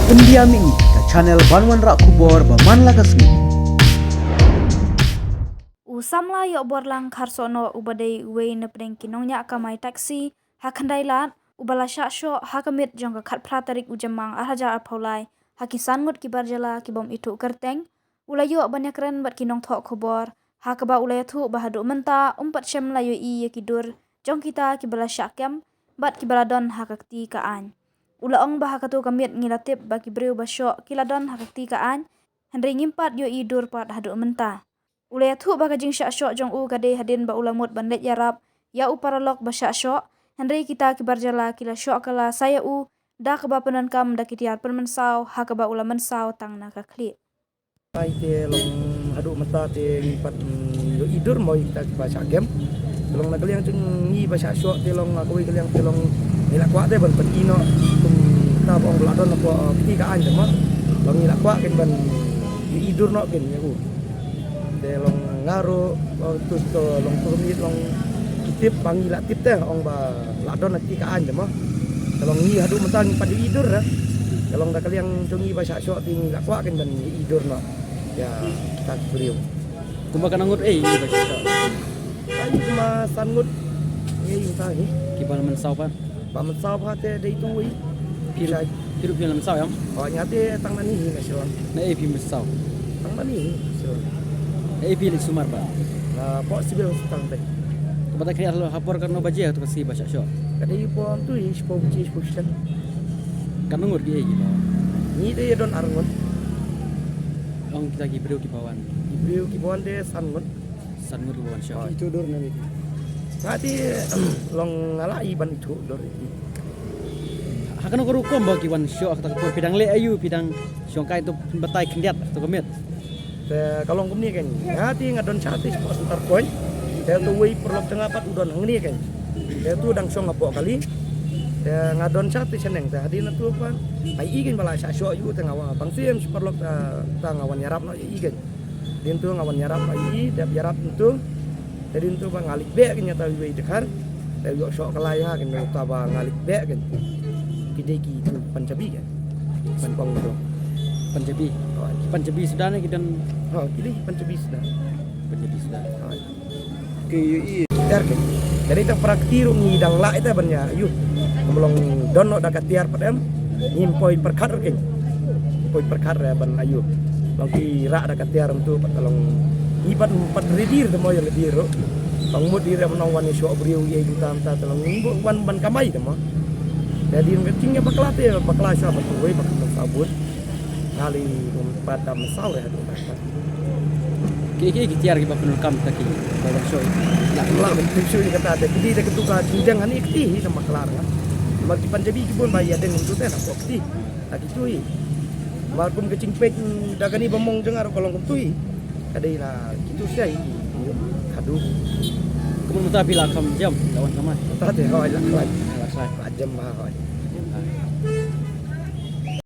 Pendiam ini ke channel Banwan Rak Kubor Baman Lakasmi. Usamla yo borlang kharsono ubadai wei na preng kinongnya akamai taksi hakandai lat ubala sho hakamit jongga khat pratarik ujamang ahaja arpaulai hakisan ngut kibar jala kibom itu kerteng ulayo banyakren bat kinong thok khobor hakaba ulayathu bahadu menta umpat shem layo I kidur jong kita kibala syakem bat kibaladon hakakti kaan ulaong bahakatu kamit ngilatip baki breu basyo kiladon hakakti kaan hendri ngimpat yo idur pat hadu menta ulayathu bakajing syok jong u kade hadin ba ulamut bandet yarap ya u paralok ba syok hendri kita kibar jala kila syok kala saya u da kaba penan kam da kitiar permensau hakaba ulaman sau tang na kakli Ai te long hadu mata te ngipat yo idur mo kita baca game long na kaliang chung ngi baca syok te long aku kaliang te long nilak kwa te ban ino tum ta bong ladon ko kiti ka an jema long nilak kwa ken ban idur no ken ya ku te long ngaro tu to long turmit long kitip pangi la tip te ong ba ladon kiti ka an jema long ngi hadu mata ngipat idur ra long da kaliang chung ngi baca syok te nilak kwa ken ban idur no ya tak beriu Kumbakan angut ini baca syok. Ai cuma sangut ni ta ni Kibal mensau pan. paman sao pa te dei tu i Hidup dalam mensau yang. oh nyate tang nani ni nasional Na epi mensau. tang nani so Na epi di Sumar pa. na possible tang te Kepada kaya lo hapor karena baca tu kasi baca syok. kadai po am tu i spo ci spo stan Kan angut dia gitu. ni de don arngon Ong kita ki beriu ki bawan. ibriu ki bon de sangot San ngut bawan syok. itu dor nani ngati long ngalai ban itu dor Hakan ko rukom ba ki wan syok tak ko pidang le ayu pidang syong kai tu batai kendiat tu komit. te kalong kum ni kan ngati ngadon chati spo antar poin te tu wei perlok tengah pat udon ngni kan te tu dang song apo kali te ngadon chati seneng te hadina tu pan ai igen bala sa syo yu tengah wa bang sim perlok ta ngawan yarap no igen din tu ngawan yarap ai dap yarap tu te din tu bang ngalik be kan nyata wei dekar te yo syo kalai ha kan ta ba ngalik be kan kidai ki tu panjabi kan panpong tu Panjabi. Panjabi sudah ni kita ha kidai panjabi sudah Panjabi sudah. ke i terke jadi tak praktiru ngidang la itu bannya ayu melong dono da katiar padam nyimpoi perkar ke poi perkar ya ban ayu long ki ra da katiar tu patolong ibat empat redir de moyo lediro bang mud dire menong wan syo briu ye tam ta tolong wan ban kamai de mo jadi ngecingnya baklate bakla sya batu we bakla sabut kali padam saw ya tu Kiki tiar ki bakunul kam taki bawa syok. lah lah mentu ni kata ada jadi dah ketuka jinjang hani ikti sama kelar kan bagi panjabi kibun bayar dengan tu teh nak ikti lagi tu i walaupun kecing pek dagani bomong dengar kalau tu i kadai lah gitu sih kadu Kemun muta bila kam jam lawan kamai. tak ada hoi lah Alas. jam hoi